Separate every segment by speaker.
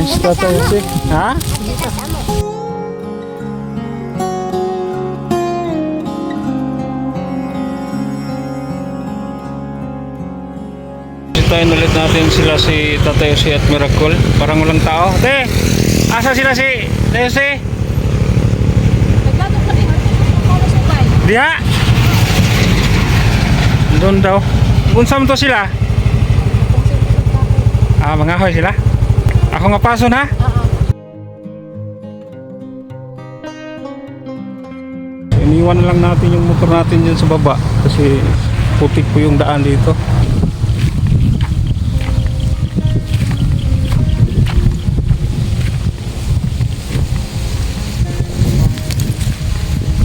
Speaker 1: Si Tatay Jose. Ha? Tayo ulit natin sila si Tatay Jose at Miracle. Parang walang tao. Te! Asa sila si Tatay Jose? Diha? Doon daw. Unsam to sila? Ah, mangahoy sila? Ako nga pason ha? Iniwan na lang natin yung motor natin dyan sa baba kasi putik po yung daan dito.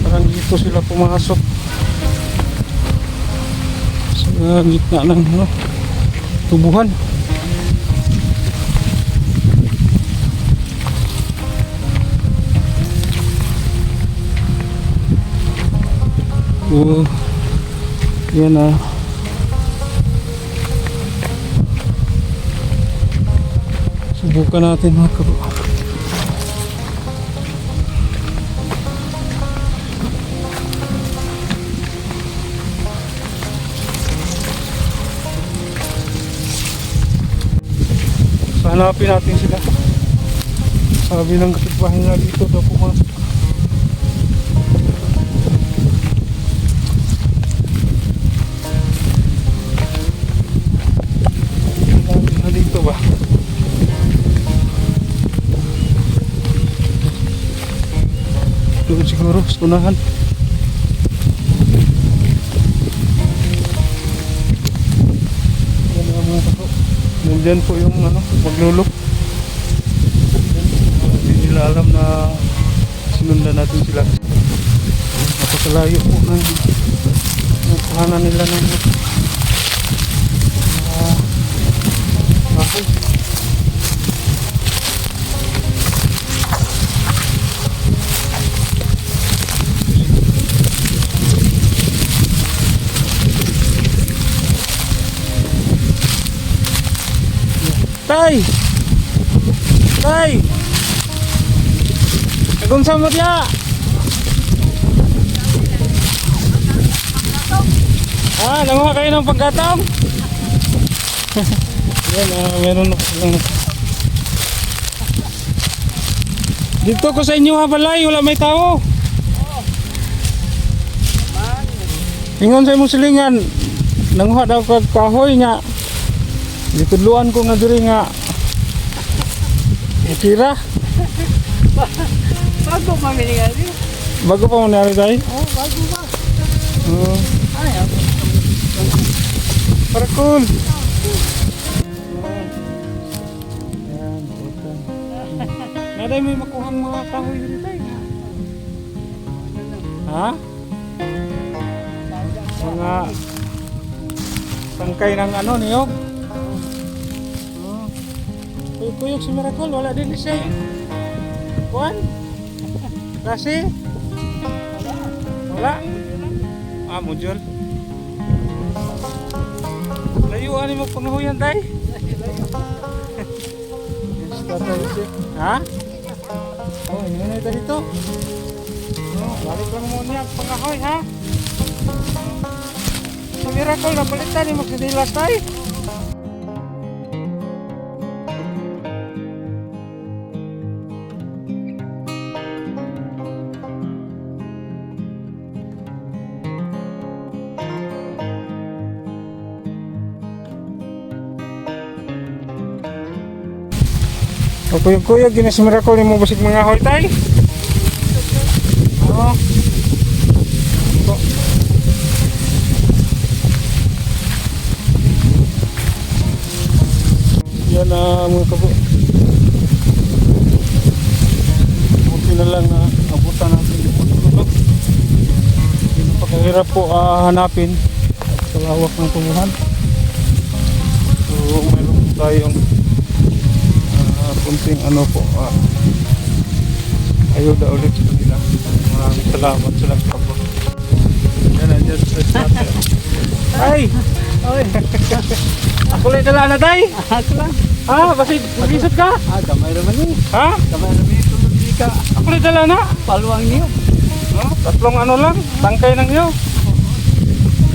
Speaker 1: Parang dito sila pumasok sa gitna ng tubuhan. Yan ah. Subukan natin mga kabo. Hanapin natin sila. Sabi ng kapitbahay nga dito daw pumasok. Dito ba? Doon siguro sa unahan. Nandyan po yung maglulok. Hindi nila alam na sinundan natin sila. Napakalayo po ng kuhanan nila ng bahay. Tay! Tay! Nagunsa mo diya? Ah, nanguha kayo ng pagkatong? Yan, meron na lang. Dito ko sa inyo ha balay, wala may tao. Ingon sa imong silingan, nanguha daw kag kahoy nga. Ditudluan ko nga diri nga tira.
Speaker 2: Bago pa minigari.
Speaker 1: Bago pa mangyari tayo?
Speaker 2: Oh, bago pa. Ay,
Speaker 1: para cool. Naday may makuhang mga kahoy dito tayo. Ha? Mga tangkay ng niyog. Kuyog si Miracle, wala din siya. Kuan? Kasi? Wala? Ah, module. Layuan mo pangahuyan tayo? Ha? Oh, yun na ito dito. Balik lang muna pangahoy ha? Sa Miracle, napalitan yung magsinilas tayo. O kuyog-kuyog, ginas Miracle yung mga basig mga hoy tay. Oo. Yan na mga kabo. Buti na lang na abutan natin yung pagkakot. Hindi na pagkahirap po hanapin sa lawak ng tumuhan. So mayroon tayong kunting ayuda ulit sa kanila. Maraming salamat sa nagpabot. Yan, nandiyan sa tatay. Ay! Ako lang dala na tayo.
Speaker 2: ako lang.
Speaker 1: Ha? Basit, mag-isot ka?
Speaker 2: Kamay naman eh.
Speaker 1: Ha?
Speaker 2: Kamay naman eh. Tulog di ka.
Speaker 1: Ako na dala na.
Speaker 2: Paluang niyo.
Speaker 1: No? Tatlong ano lang, tangkay ng iyo.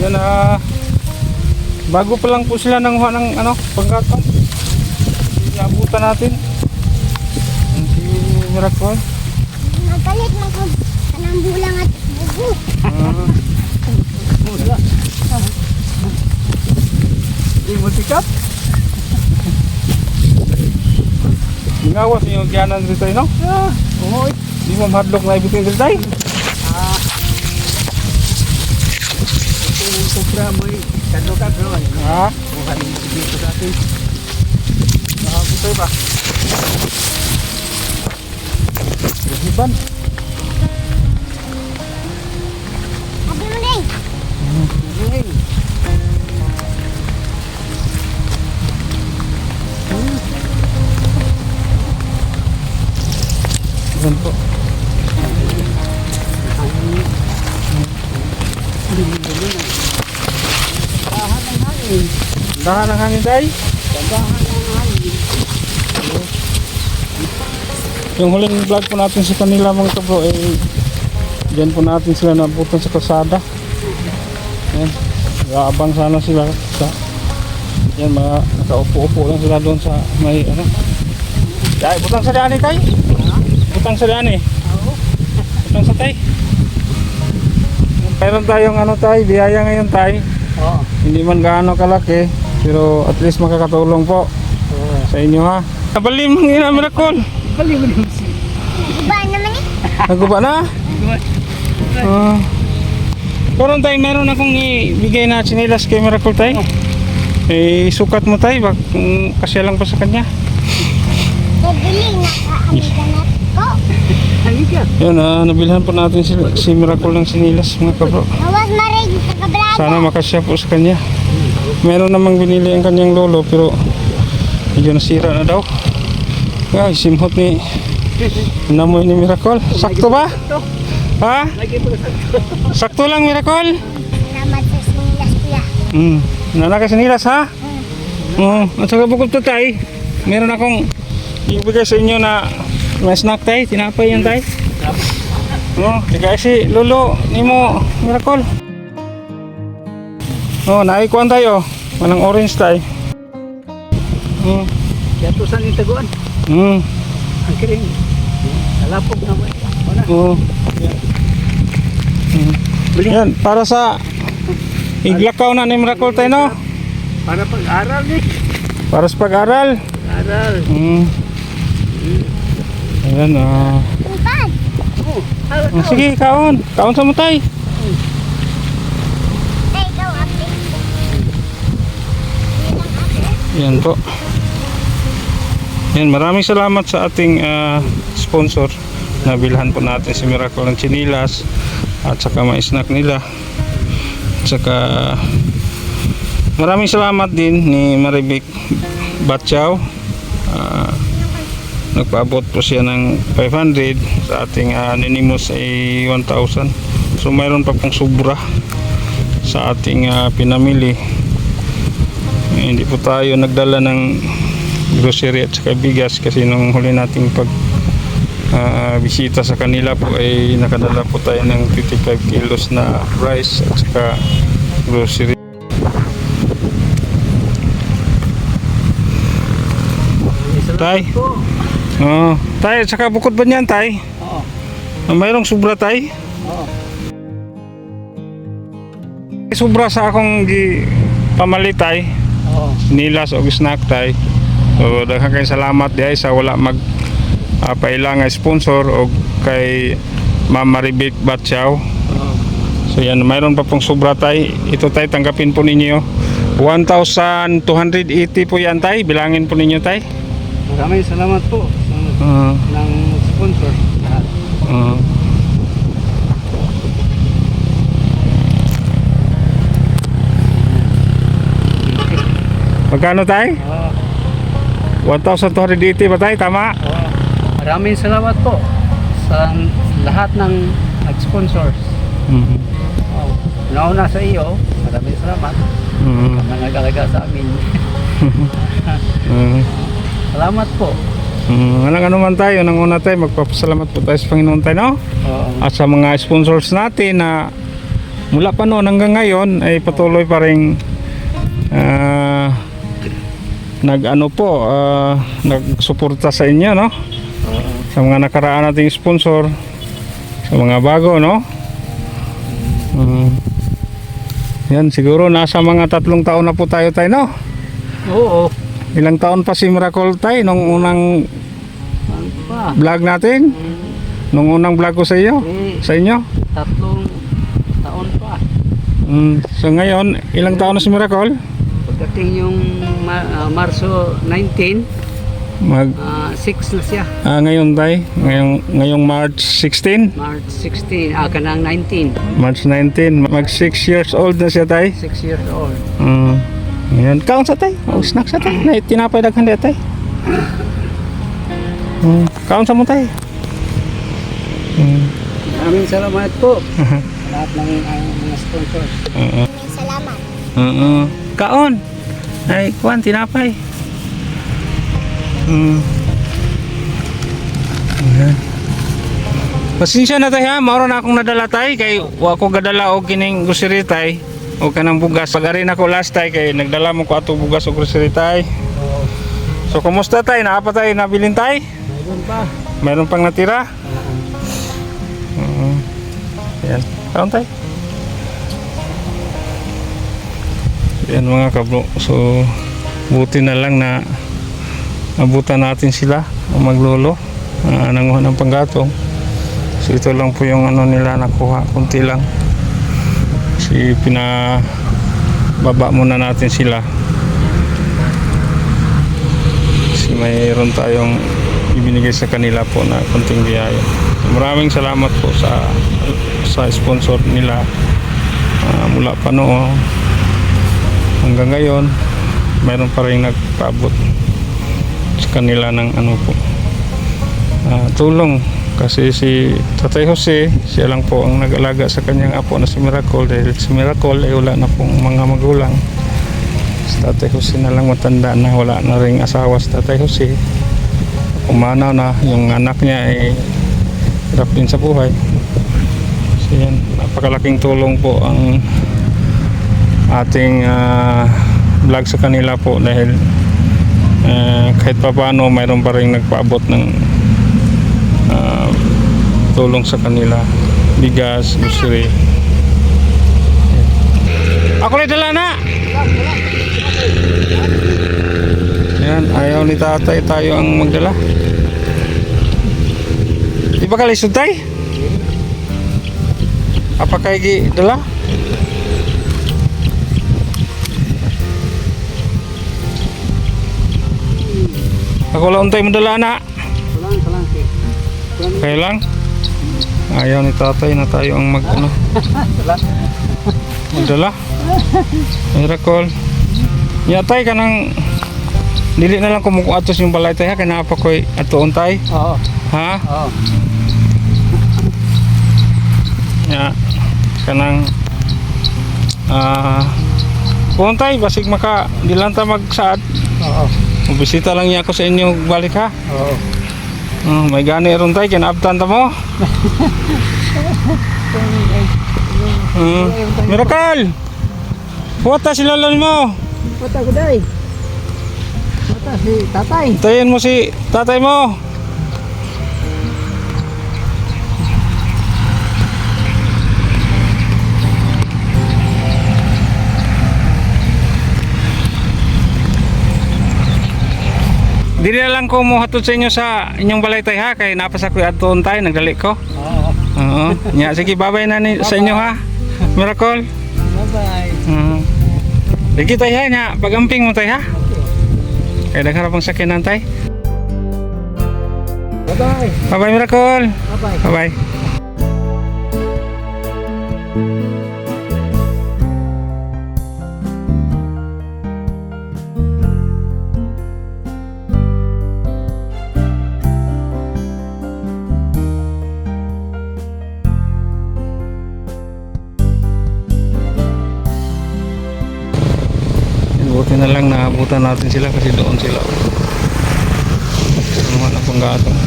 Speaker 1: Yan bago pa lang po sila ng ano, panggatong. Iabutan natin. Yan si Miracle.
Speaker 3: Magalit mo kung kanang bulang at bubu.
Speaker 1: Ah,
Speaker 2: Mula. Di mo sikap.
Speaker 1: Gingawas yung gyanan dito no?
Speaker 2: Oo.
Speaker 1: Di mo mahadlok na ibutin dito tayo.
Speaker 2: Ito yung sobra mo eh. Kadlo-kadlo eh.
Speaker 1: Ha?
Speaker 2: Bukan mo dito sa atin.
Speaker 1: Nakabutay ba? Hiban.
Speaker 3: Sabi mo na eh.
Speaker 2: Hey.
Speaker 1: Yan po.
Speaker 2: Tahan ng hangin.
Speaker 1: Dahan ang hangin tayo.
Speaker 2: Tahan ng hangin.
Speaker 1: Yung huling vlog po natin sa kanila mga kabro diyan po natin sila nabutan sa kalsada. Yan. Gaabang sana sila sa yan mga nakaupo-upo lang sila doon sa may ano. Dahil butang sa daan tay. Butang sa daan Butang sa tay. Meron tayong ano tay, biyaya ngayon tay.
Speaker 2: Oo.
Speaker 1: Hindi man gaano kalaki pero at least makakatulong po
Speaker 2: Oo.
Speaker 1: sa inyo ha. Kabalim ng ina Miracle.
Speaker 2: Bali mo naman si.
Speaker 3: Iba naman eh.
Speaker 1: Naguba na? Karon tayo meron akong ibigay na tsinelas kay Miracle tayo. Sukat mo tayo, kung kasya lang pa sa kanya.
Speaker 3: Nabili nakaamiga na ko.
Speaker 2: Halika.
Speaker 1: Yan, nabilhan po natin si Miracle ng tsinelas mga kabro.
Speaker 3: Nawas marig sa kabrado.
Speaker 1: Sana makasya po sa kanya. Meron namang binili ang kanyang lolo pero medyo nasira na daw. Ay, simhot ni namoy ni Miracle. Sakto ba? Ha?
Speaker 2: Lagi mo sa.
Speaker 1: Sakto lang Miracle?
Speaker 3: Salamat sa sinilas kuya.
Speaker 1: Nana ka sinilas ha? At saka bukod to tay, meron akong ibigay sa inyo na may snack tay, tinapay yan tay. Tigay si lolo ni mo Miracle. Naikuan tayo, manang orange tay.
Speaker 2: Kaya to saan yung taguan? Ang kiring. Nalapog na mo. Wala.
Speaker 1: Yan, para sa iglakaw na ni Miracle tayo no?
Speaker 2: Para pag-aral ni.
Speaker 1: Para sa pag-aral.
Speaker 2: Aral.
Speaker 1: Ayan
Speaker 3: Tumpad.
Speaker 1: sige, kaon. Kaon sa mutay.
Speaker 3: Ay, ikaw update ko.
Speaker 1: Yan po. Yan, maraming salamat sa ating sponsor. Nabilhan po natin si Miracle ng chinilas at saka may snack nila. At saka maraming salamat din ni Maribik Batyaw. Nagpaabot po siya ng 500 sa ating anonymous ay 1,000. So mayroon pa pong sobra sa ating pinamili. Hindi po tayo nagdala ng grocery at saka bigas kasi nung huli nating bisita sa kanila po ay nakadala po tayo ng 55 kilos na rice at saka grocery. Tay. Tay, at saka bukod ba niyan tay?
Speaker 2: Oo.
Speaker 1: Mayroong sobra tay?
Speaker 2: Oo.
Speaker 1: Sobra sa akong pamalit tay.
Speaker 2: Oo.
Speaker 1: Nilas o snack tay. So daghang kay salamat di sa wala mag pailang nga sponsor o kay Ma'am Maribik Batyaw. So yan, mayroon pa pong sobra tay. Ito tay, tanggapin po ninyo. 1,280 po yan tay. Bilangin po ninyo tay.
Speaker 2: Maraming salamat po sa ng sponsor.
Speaker 1: Magkano tay? 1,280 ba tay? Tama?
Speaker 2: Maraming salamat po sa lahat ng nag-sponsors. Nauna sa iyo, maraming salamat. Nag-alaga sa amin. Salamat po.
Speaker 1: Walang ano man tayo, nang una tayo, magpapasalamat po tayo sa Panginoon tayo, no?
Speaker 2: Oo.
Speaker 1: At sa mga sponsors natin na mula pa noon hanggang ngayon ay patuloy pa rin nagsuporta sa inyo, no?
Speaker 2: Oo.
Speaker 1: Sa mga nakaraan nating sponsor, sa mga bago, no? Yan, siguro nasa mga 3 taon na po tayo, no?
Speaker 2: Oo.
Speaker 1: Ilang taon pa si Miracle tayo nung unang
Speaker 2: Ano pa?
Speaker 1: vlog natin? Nung unang vlog ko sa iyo?
Speaker 2: Eh,
Speaker 1: Sa inyo?
Speaker 2: 3 taon pa.
Speaker 1: So ngayon, ilang taon na si Miracle?
Speaker 2: Pagdating yung Marso 19,
Speaker 1: Mag
Speaker 2: 6 na siya.
Speaker 1: ngayon tayo, ngayong March 16,
Speaker 2: March 16, kanang 19.
Speaker 1: March 19, mag 6 years old na siya tayo.
Speaker 2: 6 years old.
Speaker 1: Ngayon, kaon sa tayo, snack sa tayo, na tinapay daghan di tayo. Kaon sa mo tayo.
Speaker 2: Maraming salamat po. Lahat ng mga sponsors.
Speaker 3: Salamat.
Speaker 1: Kaon. Ay, kuan tinapay. Ayan. Pasensya na tayo ha, mauro na akong nadala tayo kay wa ko gadala og kining grocery tay o kanang bugas. Pag-ari na ko last tay kay nagdala mo ko ato bugas o grocery tay. So kumusta tay? Naapa tayo nabilin tay?
Speaker 2: Mayroon pa.
Speaker 1: Mayroon pang natira? Ayan. Kaon tay? Ayan mga kabro. So buti na lang na abutan natin sila o maglolo nanguha ng panggatong. So ito lang po yung ano nila nakuha, kunti lang. Si pinababa muna natin sila. Kasi mayroon tayong ibinigay sa kanila po na kunting biyaya. Maraming salamat po sa sponsor nila mula pa noon hanggang ngayon. Mayroon pa rin nagpaabot sa kanila ng ano po tulong, kasi si Tatay Jose, siya lang po ang nag-alaga sa kanyang apo na si Miracle, dahil si Miracle ay wala na pong mga magulang. Si Tatay Jose na lang matanda na, wala na ring asawa si Tatay Jose, umanaw na, yung anak niya ay hirap din sa buhay. So yan, napakalaking tulong po ang ating vlog sa kanila po, dahil kahit pa paano mayroon pa rin nagpaabot ng tulong sa kanila, bigas, grocery. Ako rin dala na. Yan, ayaw ni tatay, tayo ang magdala. Di ba kalisod tay? Apa kayo dala? Ako lang tayo madala na.
Speaker 2: Salang.
Speaker 1: Kaya lang. Ayaw ni tatay na tayo ang magdala. Miracle. Yatay ka nang dili na lang kumukuatos yung balay tayo ha. Kaya naapa ko'y atoon tayo.
Speaker 2: Oo.
Speaker 1: Ha?
Speaker 2: Oo.
Speaker 1: Ya. Kanang kung tayo basig maka dilanta magsaad.
Speaker 2: Oo.
Speaker 1: Bisita lang niya ako sa inyo balik ha.
Speaker 2: Oo.
Speaker 1: May gani ron tayo, kinaabtan ta mo. Miracle! Puwata si lalan mo.
Speaker 2: Mata ko day. Mata si tatay.
Speaker 1: Tayin mo si tatay mo. Dili na lang ko mo hatod sa inyo sa inyong balay tay ha, kay napasa ko adton tay nagdali ko.
Speaker 2: Oo.
Speaker 1: Oo. Nya sige, babay na ni, sa inyo ha. Miracle.
Speaker 2: Bye-bye.
Speaker 1: Lagi tay ha nya, pagamping mo tay ha. Kay daghan pang sakyanan tay.
Speaker 2: Bye-bye.
Speaker 1: Bye-bye Miracle.
Speaker 2: Bye-bye.
Speaker 1: Bye-bye. Buti na lang naabutan natin sila kasi doon sila. gatong.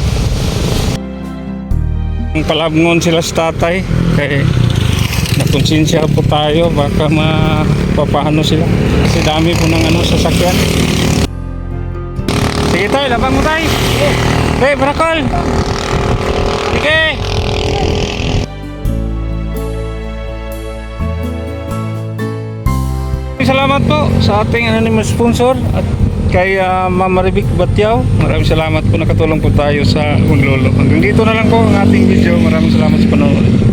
Speaker 1: Ang palabngon sila sa tatay kay nakonsensya po tayo baka mapapano sila kasi dami po ng sasakyan. Sige tayo, labang mo tayo. Hey, Brakol. Sige. Salamat po sa ating anonymous sponsor at kay Ma'am Maribik Batyaw. Maraming salamat po, nakatulong po tayo sa Unlolo. Hanggang dito na lang po ang ating video. Maraming salamat sa panonood.